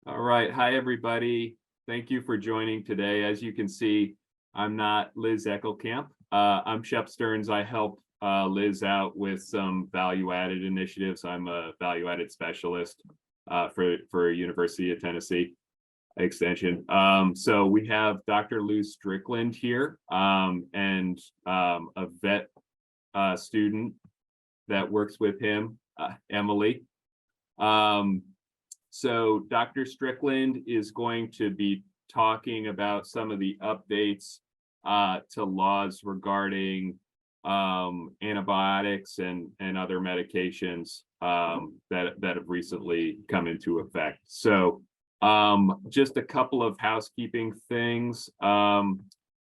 All right. Hi, everybody. Thank you for joining today. As you can see, I'm not Liz Eckelkamp. I'm Shep Stearns. I help Liz out with some value-added initiatives. I'm a value-added specialist for University of Tennessee Extension. So we have Dr. Lou Strickland here and a vet student that works with him, Emily. So Dr. Strickland is going to be talking about some of the updates to laws regarding antibiotics and other medications that have recently come into effect. So just a couple of housekeeping things.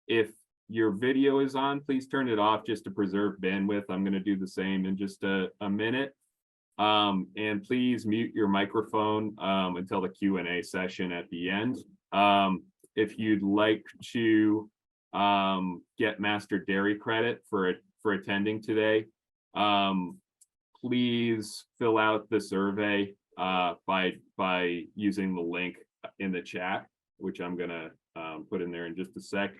If your video is on, please turn it off just to preserve bandwidth. I'm going to do the same in just a minute. And please mute your microphone until the Q&A session at the end. If you'd like to get Master Dairy credit for attending today, please fill out the survey by using the link in the chat, which I'm gonna put in there in just a sec.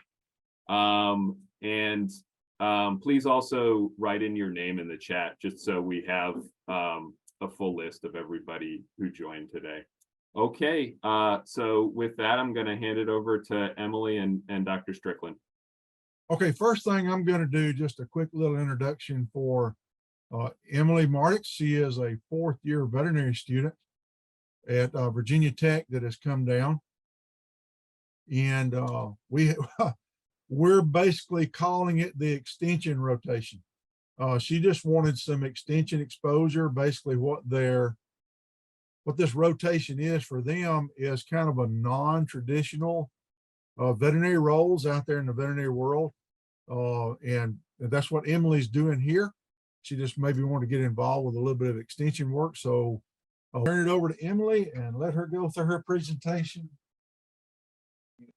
Please also write in your name in the chat, just so we have a full list of everybody who joined today. Okay, so with that, I'm going to hand it over to Emily and Dr. Strickland. Okay, first thing I'm going to do, just a quick little introduction for Emily Martix. She is a fourth-year veterinary student at Virginia Tech that has come down. And we're basically calling it the extension rotation. She just wanted some extension exposure. Basically what this rotation is for them is kind of a non-traditional veterinary roles out there in the veterinary world. And that's what Emily's doing here. She just maybe wanted to get involved with a little bit of extension work. So I'll turn it over to Emily and let her go through her presentation.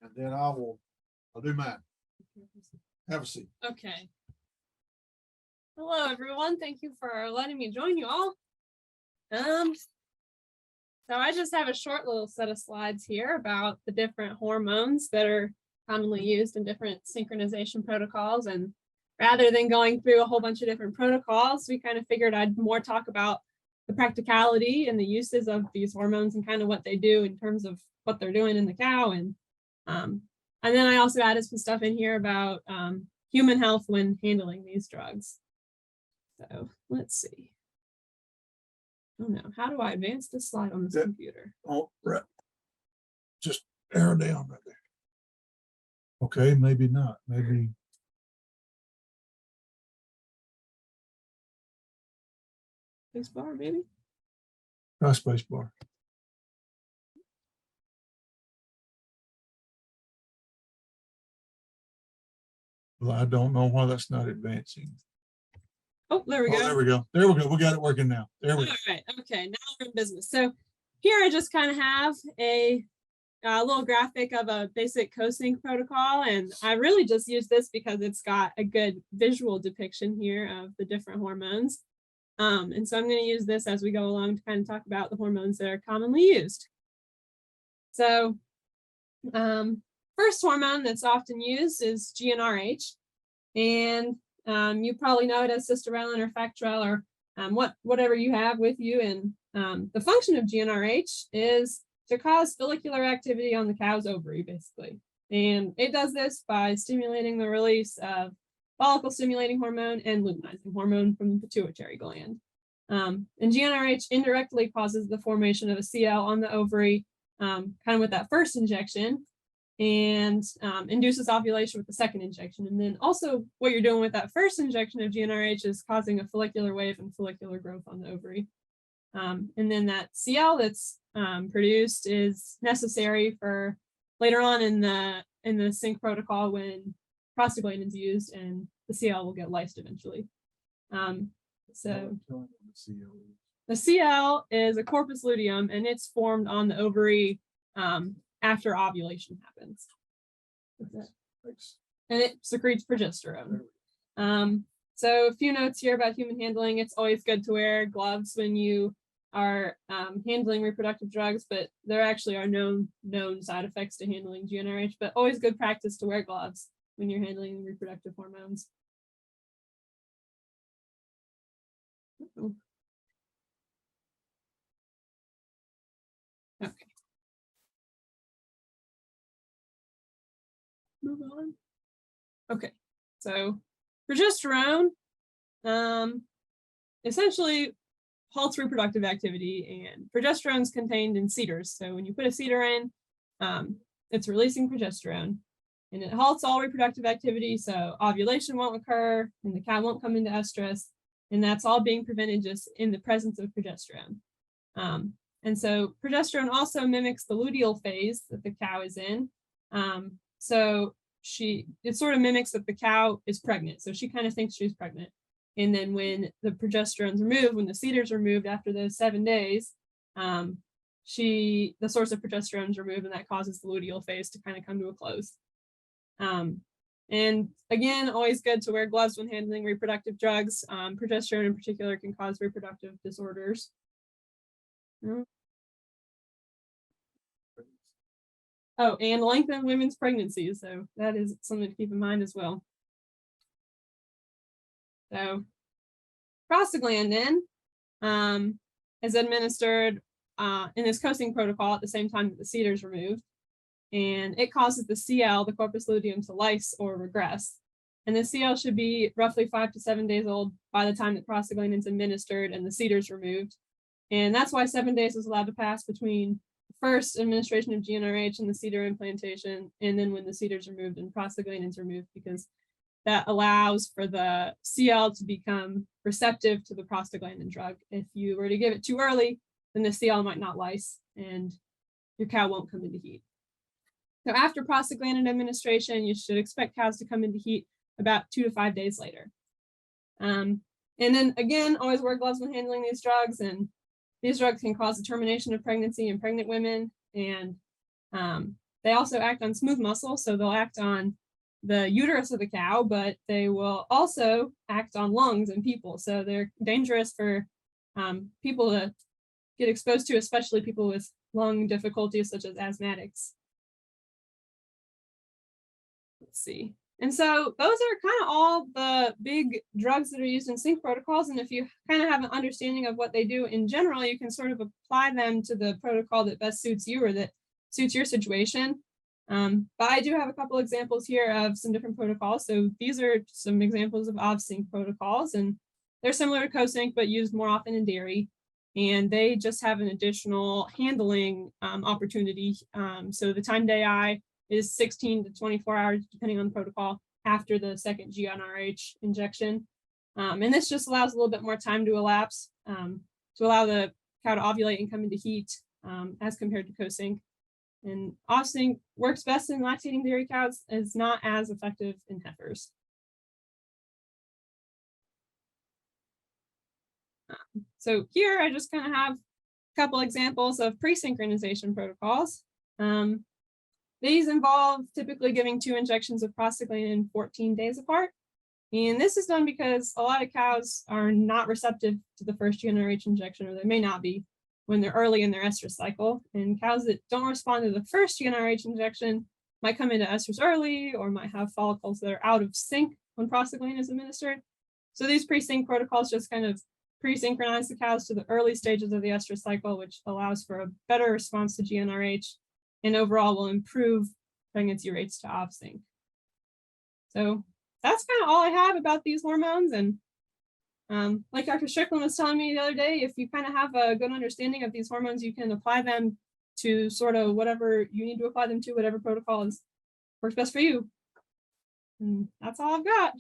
And then I'll do mine. Have a seat. Okay. Hello, everyone. Thank you for letting me join you all. So I just have a short little set of slides here about the different hormones that are commonly used in different synchronization protocols. And rather than going through a whole bunch of different protocols, we kind of figured I'd more talk about the practicality and the uses of these hormones and kind of what they do in terms of what they're doing in the cow. And then I also added some stuff in here about human health when handling these drugs. So let's see. Oh no, how do I advance this slide on this computer? Oh, right. Just arrow down right there. Okay, maybe not. Maybe. Space bar, maybe? Space bar. Well, I don't know why that's not advancing. Oh, there we go. There we go. There we go. We got it working now. There we go. All right. Okay. Now we're in business. So here I just kind of have a little graphic of a basic co-sync protocol. And I really just use this because it's got a good visual depiction here of the different hormones. And so I'm going to use this as we go along to kind of talk about the hormones that are commonly used. So first hormone that's often used is GnRH. And you probably know it as cisterellin or Factorel or whatever you have with you. And the function of GnRH is to cause follicular activity on the cow's ovary, basically. And it does this by stimulating the release of follicle stimulating hormone and luteinizing hormone from the pituitary gland. And GnRH indirectly causes the formation of a CL on the ovary, kind of with that first injection, and induces ovulation with the second injection. And then also what you're doing with that first injection of GnRH is causing a follicular wave and follicular growth on the ovary. And then that CL that's produced is necessary for later on in the sync protocol when prostaglandin is used and the CL will get lysed eventually. So the CL is a corpus luteum and it's formed on the ovary after ovulation happens. And it secretes progesterone. So a few notes here about human handling. It's always good to wear gloves when you are handling reproductive drugs, but there actually are known side effects to handling GnRH, but always good practice to wear gloves when you're handling reproductive hormones. Okay. Move on. Okay, so progesterone essentially halts reproductive activity, and progesterone is contained in cedars. So when you put a cedar in, it's releasing progesterone, and it halts all reproductive activity. So ovulation won't occur, and the cow won't come into estrus, and that's all being prevented just in the presence of progesterone. And so progesterone also mimics the luteal phase that the cow is in. So it sort of mimics that the cow is pregnant. So she kind of thinks she's pregnant. And then when the progesterone's removed, when the cedars are removed after those 7 days, the source of progesterone is removed, and that causes the luteal phase to kind of come to a close. And again, always good to wear gloves when handling reproductive drugs. Progesterone in particular can cause reproductive disorders. Oh, and lengthen women's pregnancies. So that is something to keep in mind as well. So prostaglandin is administered in this coasting protocol at the same time that the cedar is removed. And it causes the CL, the corpus luteum, to lyse or regress. And the CL should be roughly 5 to 7 days old by the time that prostaglandin is administered and the cedar is removed. And that's why 7 days is allowed to pass between the first administration of GnRH and the cedar implantation, and then when the cedar is removed and prostaglandin is removed, because that allows for the CL to become receptive to the prostaglandin drug. If you were to give it too early, then the CL might not lyse and your cow won't come into heat. So after prostaglandin administration, you should expect cows to come into heat about 2 to 5 days later. And then again, always wear gloves when handling these drugs, and these drugs can cause the termination of pregnancy in pregnant women, and they also act on smooth muscle, so they'll act on the uterus of the cow, but they will also act on lungs in people, so they're dangerous for people to get exposed to, especially people with lung difficulties such as asthmatics. Let's see. And so those are kind of all the big drugs that are used in sync protocols. And if you kind of have an understanding of what they do in general, you can sort of apply them to the protocol that best suits you or that suits your situation. But I do have a couple examples here of some different protocols. So these are some examples of OVSync protocols, and they're similar to CoSync, but used more often in dairy. And they just have an additional handling opportunity. So the time to AI is 16 to 24 hours, depending on the protocol, after the second GnRH injection. And this just allows a little bit more time to elapse to allow the cow to ovulate and come into heat as compared to CoSync. And OVSync works best in lactating dairy cows, is not as effective in heifers. So here I just kind of have a couple examples of pre-synchronization protocols. These involve typically giving 2 injections of prostaglandin 14 days apart. And this is done because a lot of cows are not receptive to the first GnRH injection, or they may not be when they're early in their estrus cycle. And cows that don't respond to the first GnRH injection might come into estrus early, or might have follicles that are out of sync when prostaglandin is administered. So these pre-sync protocols just kind of pre-synchronize the cows to the early stages of the estrus cycle, which allows for a better response to GnRH, and overall will improve pregnancy rates to OVSync. So that's kind of all I have about these hormones. And like Dr. Strickland was telling me the other day, if you kind of have a good understanding of these hormones, you can apply them to sort of whatever you need to apply them to, whatever protocol works best for you. And that's all I've got.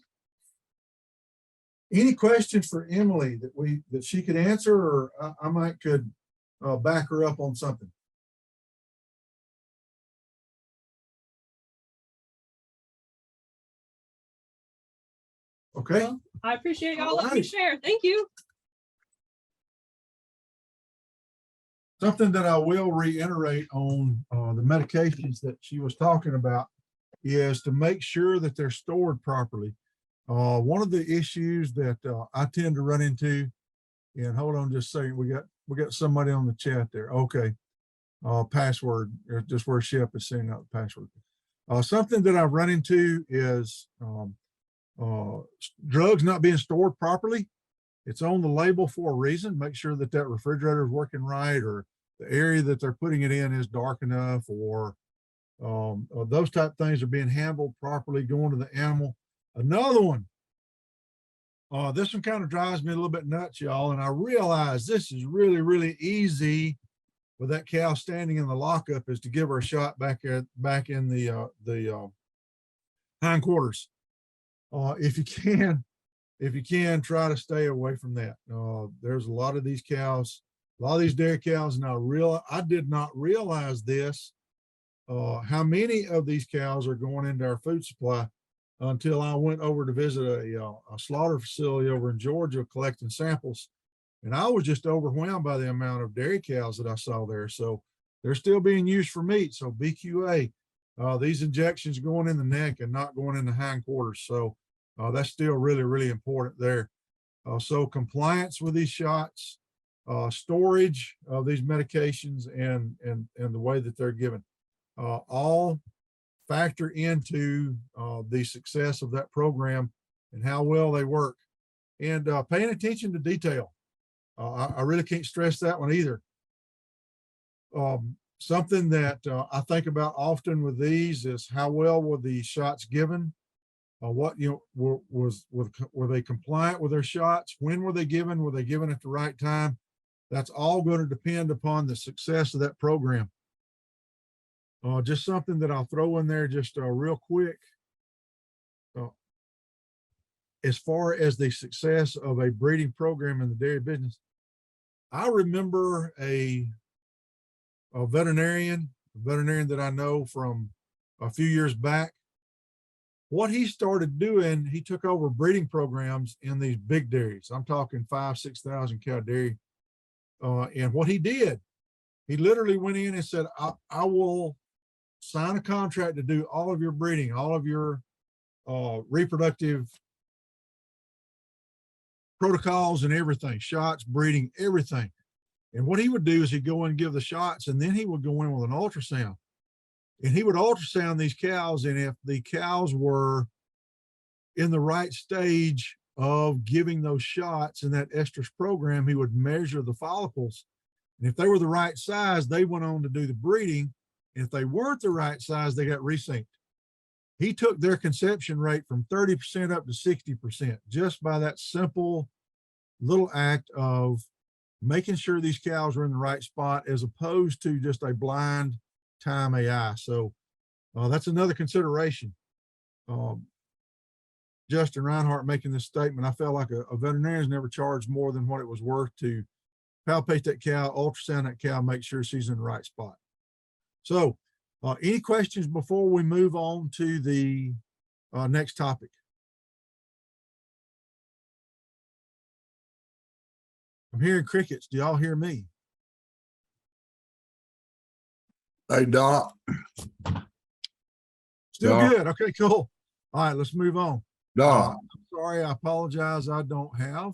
Any questions for Emily that she could answer, or I might could back her up on something? Okay. Well, I appreciate y'all letting me share. Thank you. Something that I will reiterate on the medications that she was talking about is to make sure that they're stored properly. One of the issues that I tend to run into, and hold on just a second, we got we got somebody on the chat there. Okay. Password, or just where Shep is sending out the password. Something that I've run into is drugs not being stored properly. It's on the label for a reason. Make sure that that refrigerator is working right, or the area that they're putting it in is dark enough, or those type of things are being handled properly, going to the animal. Another one, this one kind of drives me a little bit nuts, y'all. And I realize this is really, really easy with that cow standing in the lockup, is to give her a shot back in the hindquarters. If you can, try to stay away from that. There's a lot of these cows, a lot of these dairy cows. And I did not realize this, how many of these cows are going into our food supply, until I went over to visit a slaughter facility over in Georgia collecting samples. And I was just overwhelmed by the amount of dairy cows that I saw there. So they're still being used for meat. So BQA, these injections going in the neck and not going in the hindquarters. So that's still really, really important there. So compliance with these shots, storage of these medications, and the way that they're given, all factor into the success of that program and how well they work. And paying attention to detail. I really can't stress that one either. Something that I think about often with these is how well were the shots given? What, were they compliant with their shots? When were they given? Were they given at the right time? That's all going to depend upon the success of that program. Just something that I'll throw in there just real quick. As far as the success of a breeding program in the dairy business, I remember a veterinarian that I know from a few years back. What he started doing, he took over breeding programs in these big dairies. I'm talking 5,000, 6,000 cow dairy. And what he did, he literally went in and said, I will sign a contract to do all of your breeding, all of your reproductive protocols and everything, shots, breeding, everything. And what he would do is he'd go in and give the shots, and then he would go in with an ultrasound, and he would ultrasound these cows. And if the cows were in the right stage of giving those shots in that estrus program, he would measure the follicles. And if they were the right size, they went on to do the breeding. And if they weren't the right size, they got resynced. He took their conception rate from 30% up to 60% just by that simple little act of making sure these cows are in the right spot, as opposed to just a blind time AI. So that's another consideration. Justin Reinhardt making this statement, I felt like a veterinarian's never charged more than what it was worth to palpate that cow, ultrasound that cow, make sure she's in the right spot. So any questions before we move on to the next topic? I'm hearing crickets. Do y'all hear me? Hey, Doc. Still Doc. good. Okay, cool. All right, let's move on. Doc. I'm sorry, I apologize. I don't have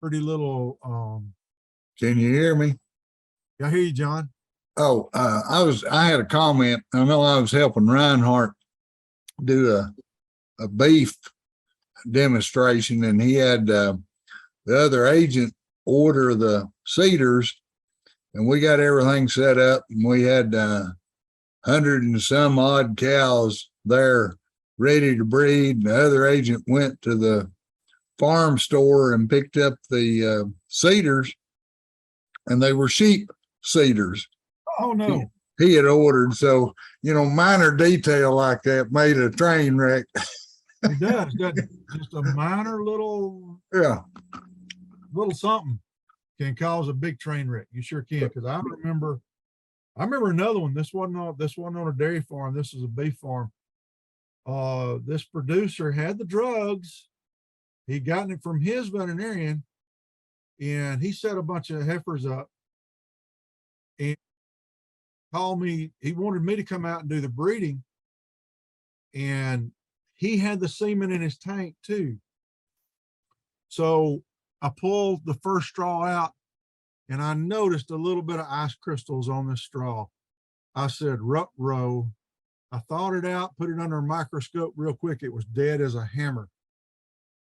pretty little. Can you hear me? I hear you, John. Oh, I had a comment. I know I was helping Reinhardt do a beef demonstration, and he had the other agent order the cedars, and we got everything set up, and we had 100 and some odd cows there ready to breed. The other agent went to the farm store and picked up the cedars, and they were sheep cedars. Oh no. He had ordered. So, minor detail like that made a train wreck. It does, doesn't it? Just a minor little something can cause a big train wreck. You sure can. Because I remember another one. This wasn't on a dairy farm. This was a beef farm. This producer had the drugs. He'd gotten it from his veterinarian, and he set a bunch of heifers up and called me. He wanted me to come out and do the breeding, and he had the semen in his tank too. So I pulled the first straw out and I noticed a little bit of ice crystals on this straw. I said, ruh-roh. I thawed it out, put it under a microscope real quick. It was dead as a hammer.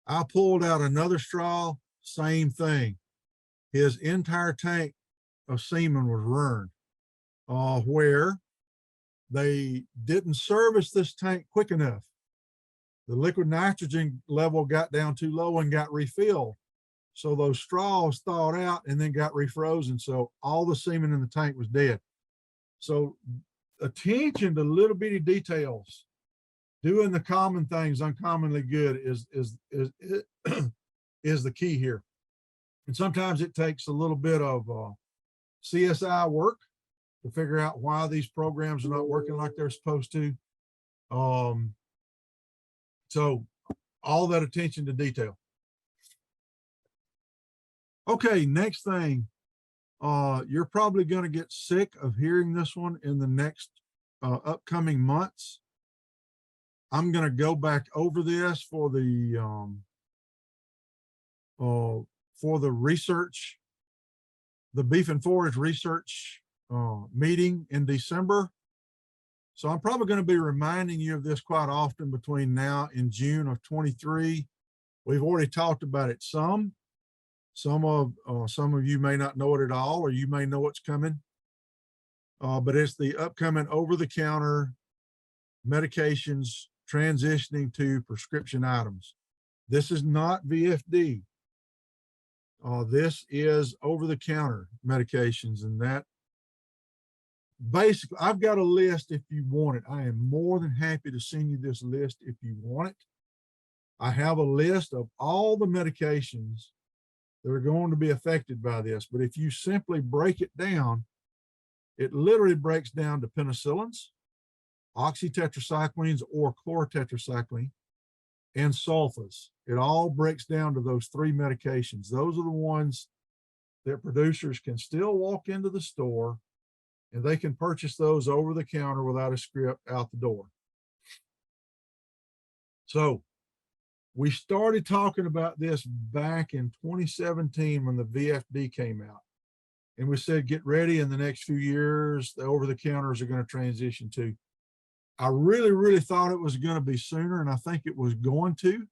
I pulled out another straw, same thing. His entire tank of semen was ruined, where they didn't service this tank quick enough. The liquid nitrogen level got down too low and got refilled. So those straws thawed out and then got refrozen. So all the semen in the tank was dead. So attention to little bitty details, doing the common things uncommonly good is the key here. And sometimes it takes a little bit of CSI work to figure out why these programs are not working like they're supposed to. So all that attention to detail. Okay, next thing, you're probably going to get sick of hearing this one in the next upcoming months. I'm going to go back over this for the research, the beef and forage research meeting in December. So I'm probably going to be reminding you of this quite often between now and June of 23. We've already talked about it some. Some of you may not know it at all, or you may know it's coming. But it's the upcoming over-the-counter medications transitioning to prescription items. This is not VFD. This is over-the-counter medications, and that basically, I've got a list if you want it. I am more than happy to send you this list if you want it. I have a list of all the medications that are going to be affected by this. But if you simply break it down, it literally breaks down to penicillins, oxytetracyclines or chlorotetracycline, and sulfas. It all breaks down to those three medications. Those are the ones that producers can still walk into the store and they can purchase those over the counter without a script out the door. So we started talking about this back in 2017 when the VFD came out. And we said, get ready, in the next few years, the over-the-counters are going to transition to. I really thought it was going to be sooner, and I think it was going to.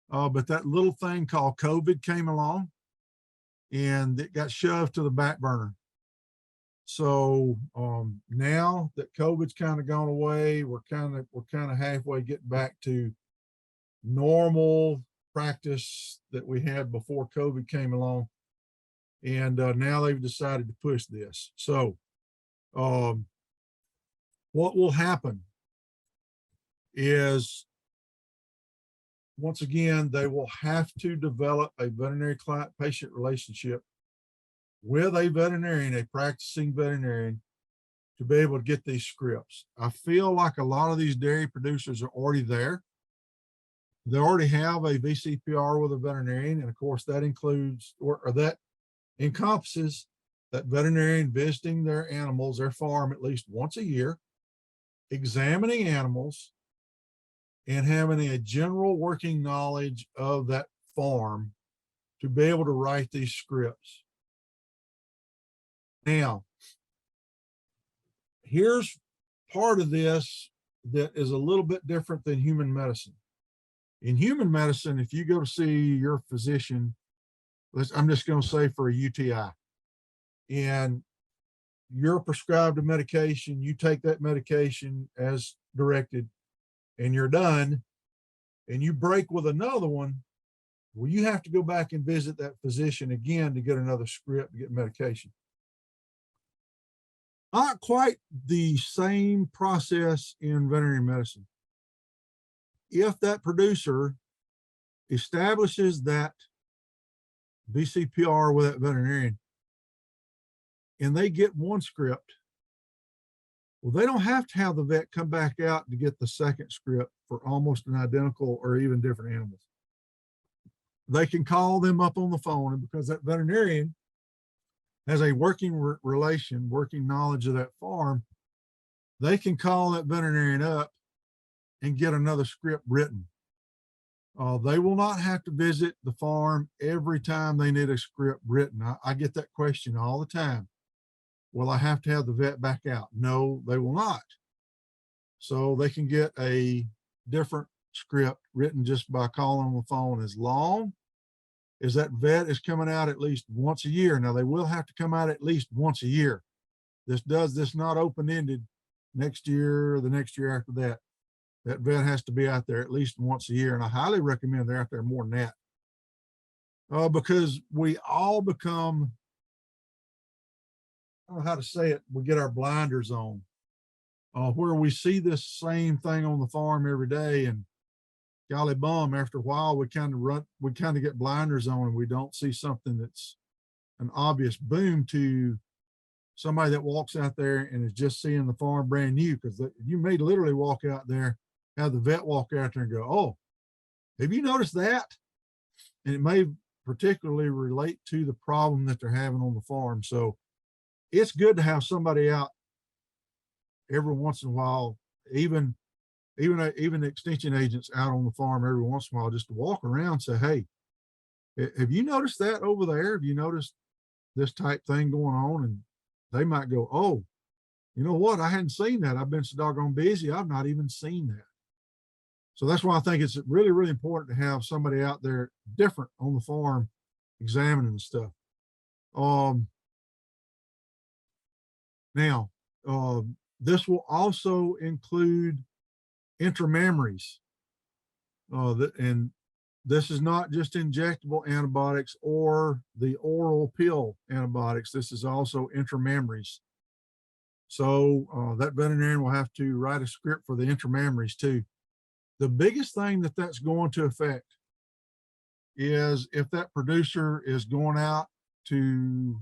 But that little thing called COVID came along, and it got shoved to the back burner. So now that COVID's kind of gone away, we're kind of halfway getting back to normal practice that we had before COVID came along. And now they've decided to push this. So what will happen is, once again, they will have to develop a veterinary client-patient relationship with a veterinarian, a practicing veterinarian, to be able to get these scripts. I feel like a lot of these dairy producers are already there. They already have a VCPR with a veterinarian, and of course that includes, or that encompasses that veterinarian visiting their animals, their farm, at least once a year, examining animals, and having a general working knowledge of that farm to be able to write these scripts. Now, here's part of this that is a little bit different than human medicine. In human medicine, if you go to see your physician, I'm just going to say for a UTI, and you're prescribed a medication, you take that medication as directed, and you're done, and you break with another one, well, you have to go back and visit that physician again to get another script to get medication. Not quite the same process in veterinary medicine. If that producer establishes that VCPR with that veterinarian and they get one script, well, they don't have to have the vet come back out to get the second script for almost an identical or even different animals. They can call them up on the phone, and because that veterinarian has a working relation, working knowledge of that farm, they can call that veterinarian up and get another script written. They will not have to visit the farm every time they need a script written. I get that question all the time. Will I have to have the vet back out? No, they will not. So they can get a different script written just by calling on the phone, as long as that vet is coming out at least once a year. Now, they will have to come out at least once a year. This not open-ended next year or the next year after that. That vet has to be out there at least once a year. And I highly recommend they're out there more than that. Because we all become, I don't know how to say it, we get our blinders on. Where we see this same thing on the farm every day, and golly bum, after a while, we kind of get blinders on, and we don't see something that's an obvious boom to somebody that walks out there and is just seeing the farm brand new. Because you may literally walk out there, have the vet walk out there and go, "Oh, have you noticed that?" And it may particularly relate to the problem that they're having on the farm. So it's good to have somebody out every once in a while, even extension agents out on the farm every once in a while, just to walk around and say, "Hey, have you noticed that over there? Have you noticed this type thing going on?" And they might go, "Oh, you know what? I hadn't seen that. I've been so doggone busy. I've not even seen that." So that's why I think it's really, really important to have somebody out there different on the farm examining the stuff. Now, this will also include intramammaries. And this is not just injectable antibiotics or the oral pill antibiotics. This is also intramammaries. So that veterinarian will have to write a script for the intramammaries too. The biggest thing that's going to affect is if that producer is going out to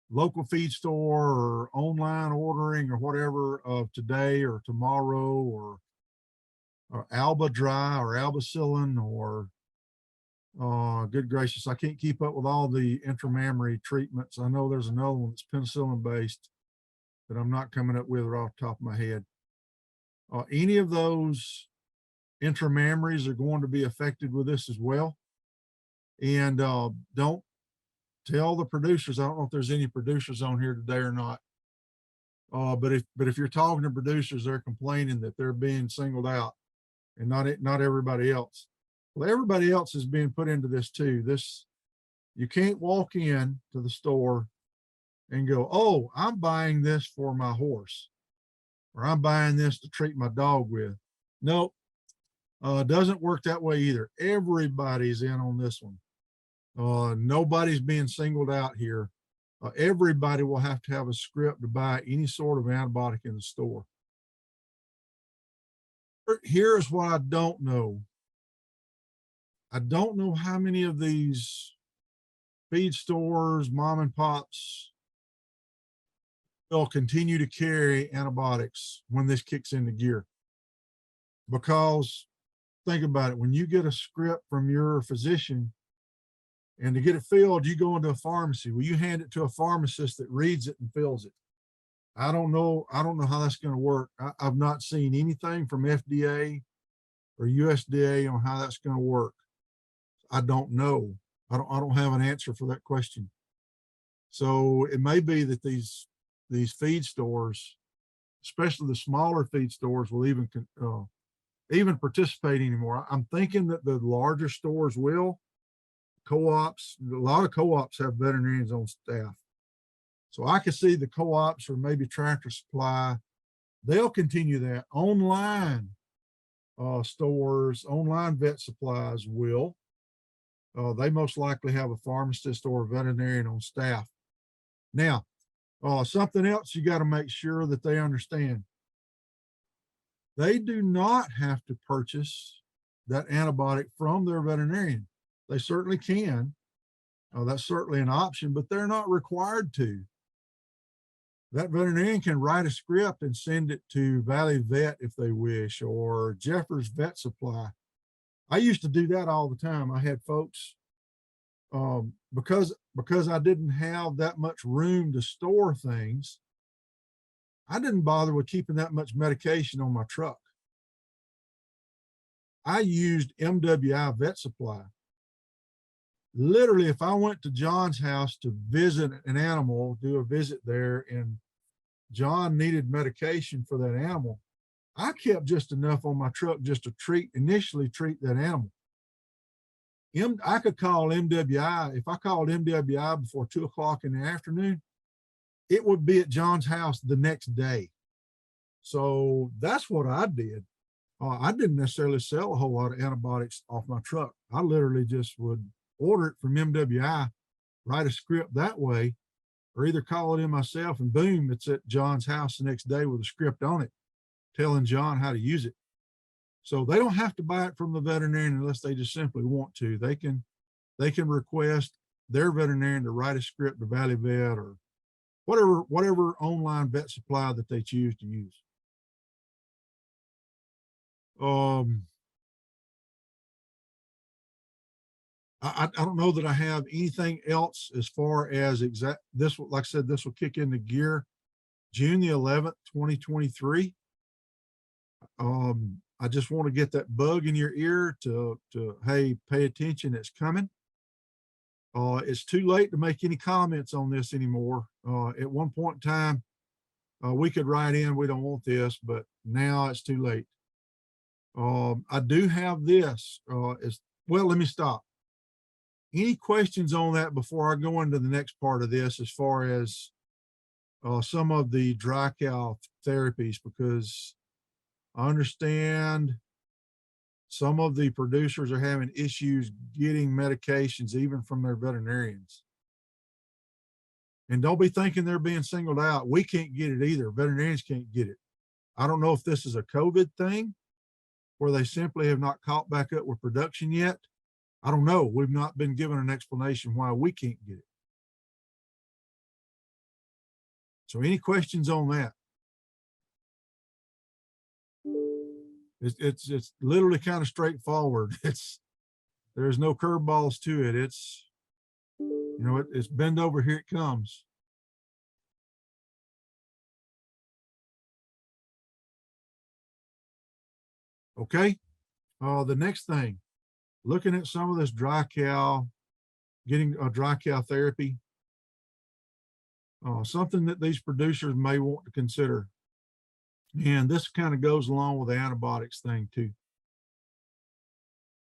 local feed store or online ordering or whatever of today or tomorrow, or Alba Dry or Albacillin, or good gracious, I can't keep up with all the intramammary treatments. I know there's another one that's penicillin based that I'm not coming up with right off the top of my head. Any of those intramammaries are going to be affected with this as well. And don't tell the producers. I don't know if there's any producers on here today or not. But if you're talking to producers, they're complaining that they're being singled out and not everybody else. Well, everybody else is being put into this too. You can't walk in to the store and go, "Oh, I'm buying this for my horse," or "I'm buying this to treat my dog with." Nope. Doesn't work that way either. Everybody's in on this one. Nobody's being singled out here. Everybody will have to have a script to buy any sort of antibiotic in the store. Here's what I don't know. I don't know how many of these feed stores, mom and pops, will continue to carry antibiotics when this kicks into gear. Because think about it, when you get a script from your physician, and to get it filled, you go into a pharmacy. Well, you hand it to a pharmacist that reads it and fills it. I don't know how that's going to work. I've not seen anything from FDA or USDA on how that's going to work. I don't know. I don't have an answer for that question. So it may be that these feed stores, especially the smaller feed stores, will even participate anymore. I'm thinking that the larger stores will. Co-ops, a lot of co-ops have veterinarians on staff. So I could see the co-ops or maybe Tractor Supply, they'll continue that. Online stores, online vet supplies will. They most likely have a pharmacist or a veterinarian on staff. Now, something else you got to make sure that they understand. They do not have to purchase that antibiotic from their veterinarian. They certainly can. That's certainly an option, but they're not required to. That veterinarian can write a script and send it to Valley Vet if they wish, or Jeffers Vet Supply. I used to do that all the time. I had folks, because I didn't have that much room to store things, I didn't bother with keeping that much medication on my truck. I used MWI Vet Supply. Literally, if I went to John's house to visit an animal, do a visit there, and John needed medication for that animal, I kept just enough on my truck just to initially treat that animal. I could call MWI. If I called MWI before 2 o'clock in the afternoon, it would be at John's house the next day. So that's what I did. I didn't necessarily sell a whole lot of antibiotics off my truck. I literally just would order it from MWI, write a script that way, or either call it in myself and boom, it's at John's house the next day with a script on it, telling John how to use it. So they don't have to buy it from the veterinarian unless they just simply want to. They can request their veterinarian to write a script to Valley Vet or whatever online vet supply that they choose to use. I don't know that I have anything else as far as this, like I said, this will kick into gear June the 11th, 2023. I just want to get that bug in your ear to hey, pay attention, it's coming. It's too late to make any comments on this anymore. At one point in time, we could write in, we don't want this, but now it's too late. I do have this, well, let me stop. Any questions on that before I go into the next part of this, as far as some of the dry cow therapies, because I understand some of the producers are having issues getting medications even from their veterinarians. And don't be thinking they're being singled out. We can't get it either. Veterinarians can't get it. I don't know if this is a COVID thing where they simply have not caught back up with production yet. I don't know. We've not been given an explanation why we can't get it. So any questions on that? It's literally kind of straightforward. There's no curveballs to it. It's, you know, it's bend over, here it comes. Okay. The next thing, looking at some of this dry cow, getting a dry cow therapy, something that these producers may want to consider. And this kind of goes along with the antibiotics thing too.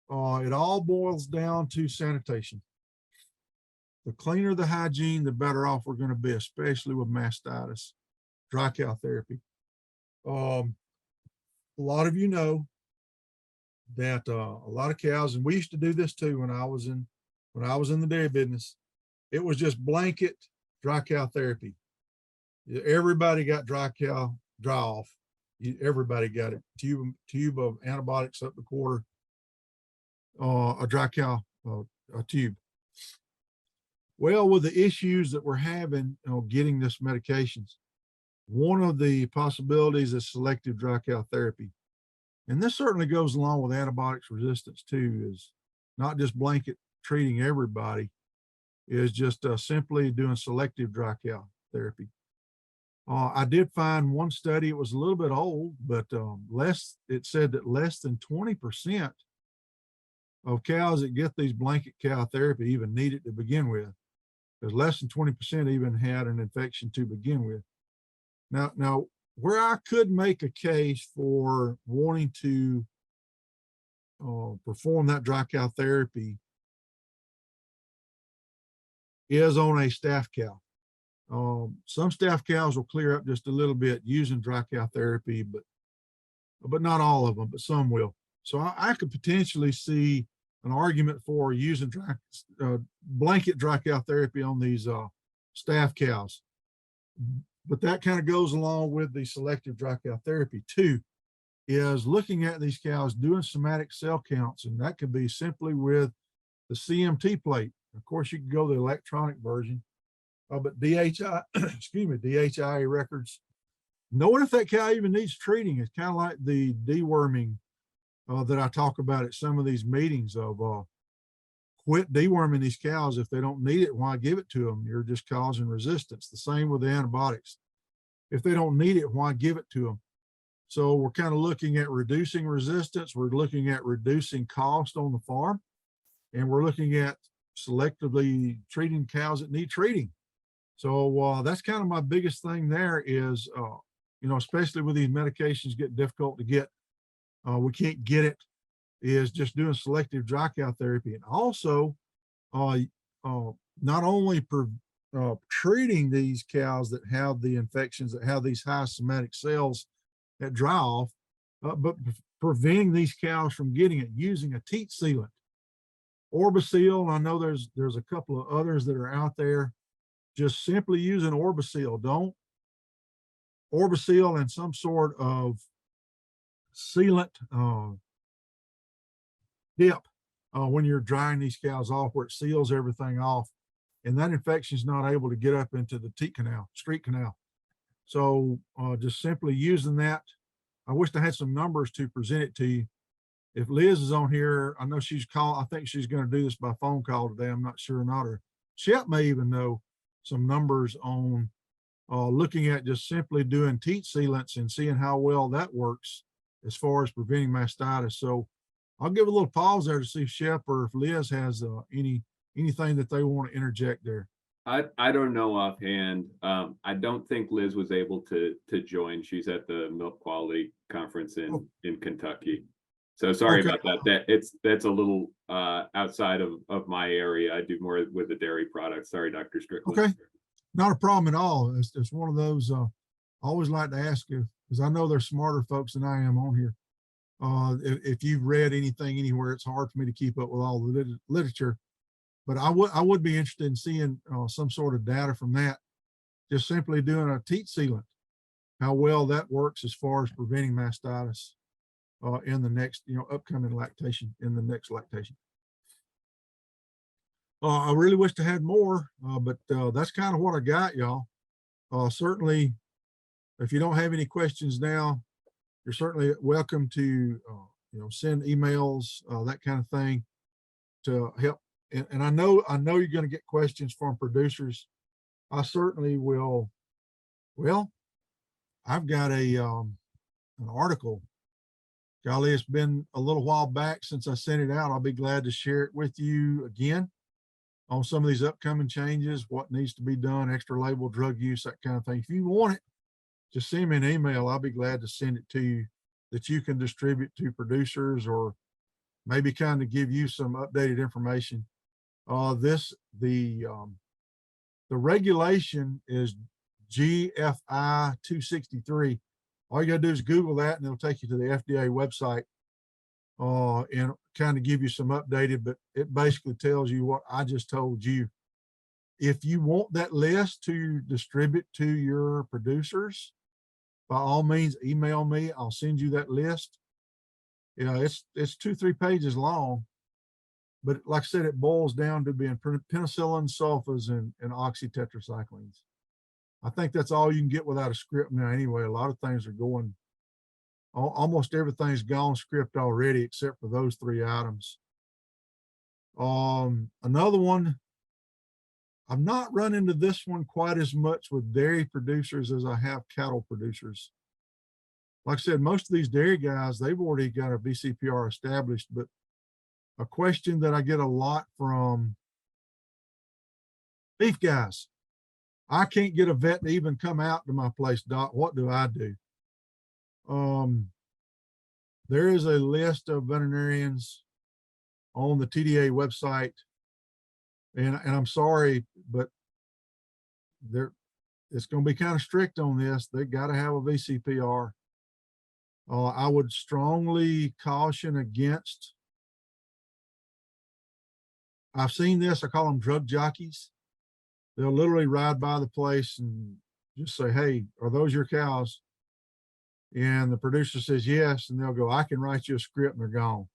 It all boils down to sanitation. The cleaner the hygiene, the better off we're going to be, especially with mastitis, dry cow therapy. A lot of you know that a lot of cows, and we used to do this too when I was in the dairy business, it was just blanket dry cow therapy. Everybody got dry cow dry off. Everybody got it. Tube of antibiotics up the quarter, a dry cow a tube. Well, with the issues that we're having, getting this medications, one of the possibilities is selective dry cow therapy. And this certainly goes along with antibiotics resistance too, is not just blanket treating everybody, is just simply doing selective dry cow therapy. I did find one study, it was a little bit old, but it said that less than 20% of cows that get these blanket cow therapy even need it to begin with. Because less than 20% even had an infection to begin with. Now, where I could make a case for wanting to perform that dry cow therapy is on a staff cow. Some staff cows will clear up just a little bit using dry cow therapy, but not all of them, but some will. So I could potentially see an argument for using blanket dry cow therapy on these staff cows. But that kind of goes along with the selective dry cow therapy too, is looking at these cows, doing somatic cell counts, and that could be simply with the CMT plate. Of course, you can go the electronic version, but DHI, excuse me, DHIA records. Knowing if that cow even needs treating is kind of like the deworming that I talk about at some of these meetings of quit deworming these cows. If they don't need it, why give it to them? You're just causing resistance. The same with the antibiotics. If they don't need it, why give it to them? So we're kind of looking at reducing resistance. We're looking at reducing cost on the farm. And we're looking at selectively treating cows that need treating. So that's kind of my biggest thing there is, especially with these medications get difficult to get, we can't get it, is just doing selective dry cow therapy. And also, not only treating these cows that have the infections, that have these high somatic cells that dry off, but preventing these cows from getting it using a teat sealant. Orbisil, I know there's a couple of others that are out there. Just simply using Orbisil. Don't Orbisil and some sort of sealant dip when you're drying these cows off, where it seals everything off, and that infection is not able to get up into the teat canal, street canal. So just simply using that. I wish I had some numbers to present it to you. If Liz is on here, I know she's called. I think she's going to do this by phone call today. I'm not sure or not. Or Shep may even know some numbers on looking at just simply doing teat sealants and seeing how well that works as far as preventing mastitis. So I'll give a little pause there to see if Shep or if Liz has anything that they want to interject there. I don't know offhand. I don't think Liz was able to join. She's at the milk quality conference in Kentucky. So sorry Okay. about that. That's a little outside of my area. I do more with the dairy products. Sorry, Dr. Strickland. Okay. Not a problem at all. It's one of those, I always like to ask you, because I know there's smarter folks than I am on here. If you've read anything anywhere, it's hard for me to keep up with all the literature, but I would be interested in seeing some sort of data from that. Just simply doing a teat sealant, how well that works as far as preventing mastitis in the next, upcoming lactation, in the next lactation. I really wish I had more, but that's kind of what I got, y'all. Certainly, if you don't have any questions now, you're certainly welcome to, send emails, that kind of thing to help. And I know you're going to get questions from producers. I certainly will. Well, I've got an article. Golly, it's been a little while back since I sent it out. I'll be glad to share it with you again on some of these upcoming changes, what needs to be done, extra label, drug use, that kind of thing. If you want it, just send me an email. I'll be glad to send it to you that you can distribute to producers, or maybe kind of give you some updated information. The regulation is GFI 263. All you gotta do is Google that and it'll take you to the FDA website and kind of give you some updated, but it basically tells you what I just told you. If you want that list to distribute to your producers, by all means, email me. I'll send you that list. It's 2-3 pages long, but like I said, it boils down to being penicillin, sulfas, and oxytetracyclines. I think that's all you can get without a script now anyway. A lot of things are going, almost everything's gone script already except for those 3 items. Another one, I've not run into this one quite as much with dairy producers as I have cattle producers. Like I said, most of these dairy guys, they've already got a VCPR established, but a question that I get a lot from beef guys: I can't get a vet to even come out to my place, Doc. What do I do? There is a list of veterinarians on the TDA website, and I'm sorry, but it's going to be kind of strict on this. They got to have a VCPR. I would strongly caution against. I've seen this. I call them drug jockeys. They'll literally ride by the place and just say, "Hey, are those your cows?" And the producer says yes, and they'll go, "I can write you a script," and they're gone.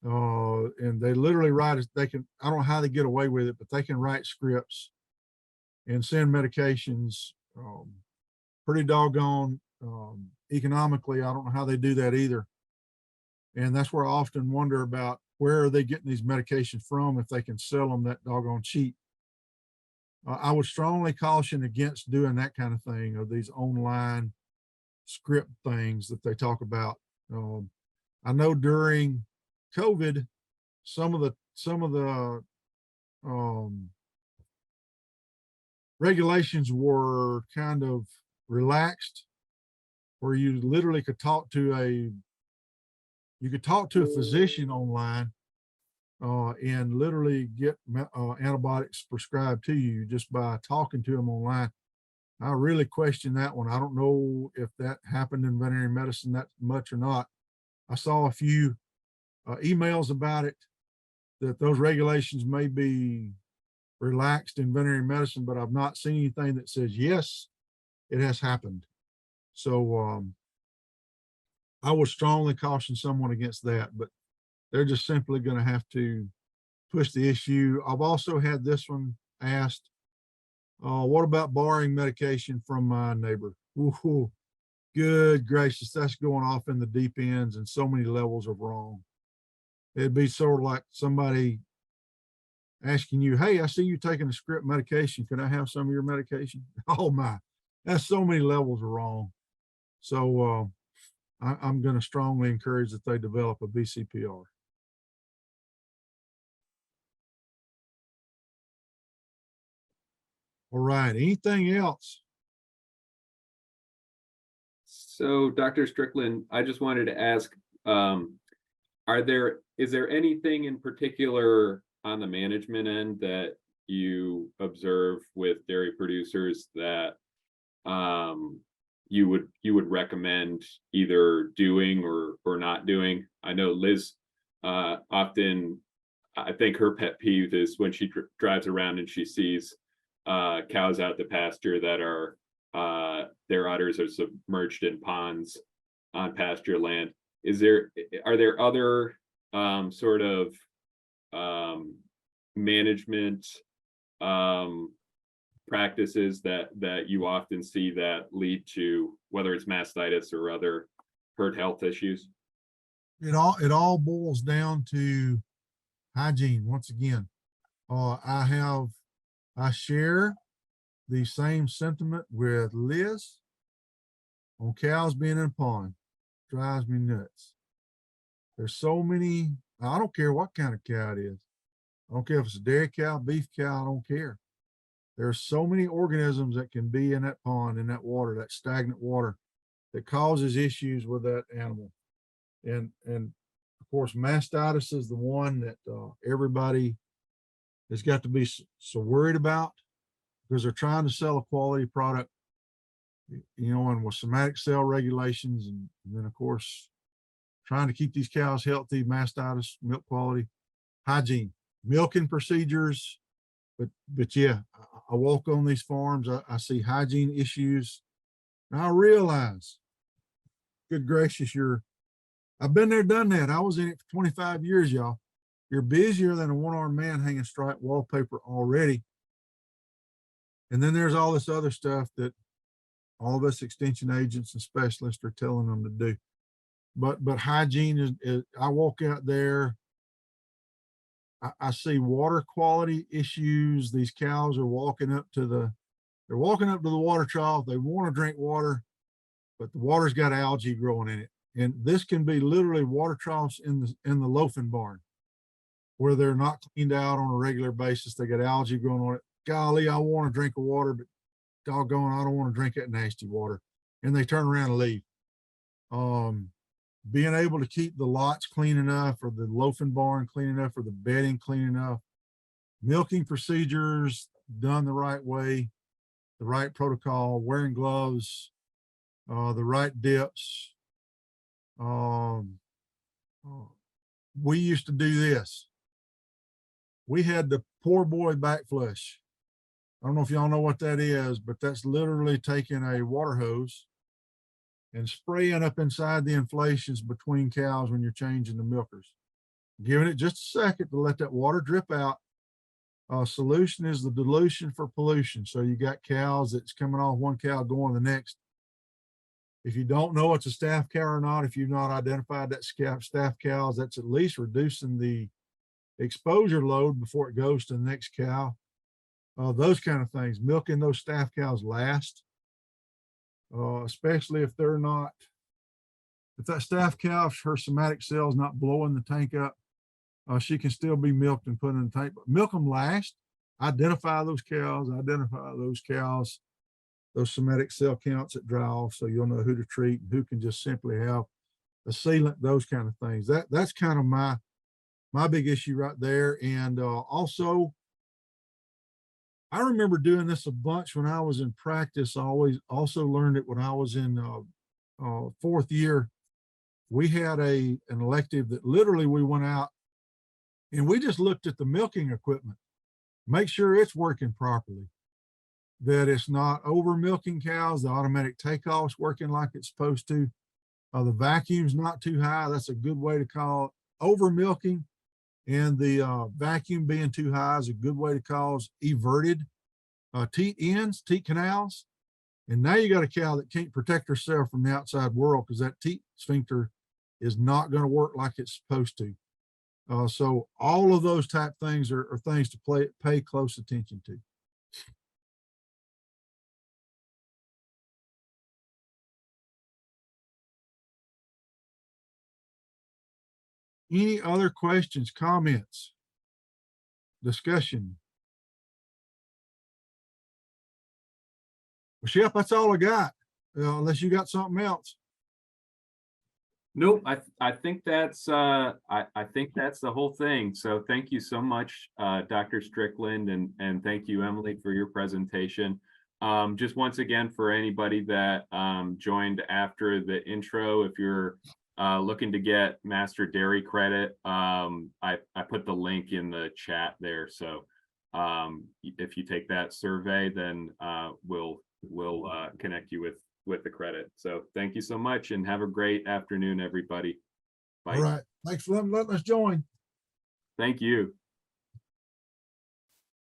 And they literally write it. They can, I don't know how they get away with it, but they can write scripts and send medications pretty doggone economically. I don't know how they do that either. And that's where I often wonder about, where are they getting these medications from if they can sell them that doggone cheap? I would strongly caution against doing that kind of thing, of these online script things that they talk about. I know during COVID, some of the regulations were kind of relaxed, where you literally could talk to a physician online and literally get antibiotics prescribed to you just by talking to them online. I really question that one. I don't know if that happened in veterinary medicine that much or not. I saw a few emails about it, that those regulations may be relaxed in veterinary medicine, but I've not seen anything that says, yes, it has happened. So I would strongly caution someone against that, but they're just simply going to have to push the issue. I've also had this one asked, what about borrowing medication from my neighbor? Ooh, good gracious, that's going off in the deep ends and so many levels of wrong. It'd be sort of like somebody asking you, hey, I see you taking a script medication. Can I have some of your medication? Oh my, that's so many levels of wrong. So I'm going to strongly encourage that they develop a BCPR. All right, anything else? So, Dr. Strickland, I just wanted to ask, is there anything in particular on the management end that you observe with dairy producers that you would recommend either doing or not doing? I know Liz often, I think her pet peeve is when she drives around and she sees cows out to pasture that are their udders are submerged in ponds on pasture land. Are there other sort of management practices that you often see that lead to, whether it's mastitis or other herd health issues? It all boils down to hygiene. Once again, I share the same sentiment with Liz on cows being in a pond. Drives me nuts. There's so many, I don't care what kind of cow it is. I don't care if it's a dairy cow, beef cow, I don't care. There's so many organisms that can be in that pond, in that water, that stagnant water, that causes issues with that animal. And of course, mastitis is the one that everybody has got to be so worried about, because they're trying to sell a quality product, you know, and with somatic cell regulations, and then of course, trying to keep these cows healthy, mastitis, milk quality, hygiene, milking procedures. But yeah, I walk on these farms, I see hygiene issues, and I realize, good gracious, I've been there, done that. I was in it for 25 years, y'all. You're busier than a one-armed man hanging striped wallpaper already. And then there's all this other stuff that all of us extension agents and specialists are telling them to do. But hygiene is I walk out there, I see water quality issues. These cows are walking up to the water trough. They want to drink water, but the water's got algae growing in it. And this can be literally water troughs in the loafing barn, where they're not cleaned out on a regular basis. They got algae growing on it. Golly, I want to drink the water, but doggone, I don't want to drink that nasty water. And they turn around and leave. Being able to keep the lots clean enough, or the loafing barn clean enough, or the bedding clean enough, milking procedures done the right way, the right protocol, wearing gloves, the right dips. We used to do this. We had the poor boy back flush. I don't know if y'all know what that is, but that's literally taking a water hose and spraying up inside the inflations between cows when you're changing the milkers. Giving it just a second to let that water drip out. Solution is the dilution for pollution. So you got cows that's coming off one cow going to the next. If you don't know it's a staph cow or not, if you've not identified that staph cows, that's at least reducing the exposure load before it goes to the next cow. Those kind of things. Milking those staph cows last. especially if they're not, if that staff cow, if her somatic cell is not blowing the tank up, she can still be milked and put in the tank, but milk them last. Identify those cows, those somatic cell counts that dry off, so you'll know who to treat and who can just simply have a sealant, those kind of things. That's kind of my big issue right there. And also, I remember doing this a bunch when I was in practice. I always also learned it when I was in fourth year. We had an elective that literally we went out and we just looked at the milking equipment, make sure it's working properly, that it's not over milking cows, the automatic takeoff's working like it's supposed to. The vacuum's not too high. That's a good way to call it over milking. And the vacuum being too high is a good way to cause everted teat ends, teat canals. And now you got a cow that can't protect herself from the outside world because that teat sphincter is not going to work like it's supposed to. So all of those type things are things to pay close attention to. Any other questions, comments, discussion? Well, Shep, that's all I got, unless you got something else. Nope, I think that's I think that's the whole thing. So thank you so much, Dr. Strickland, and thank you, Emily, for your presentation. Just once again, for anybody that joined after the intro, if you're looking to get Master Dairy credit, I put the link in the chat there. So if you take that survey, then we'll connect you with the credit. So thank you so much and have a great afternoon, everybody. Bye. All right. Thanks for letting us join. Thank you.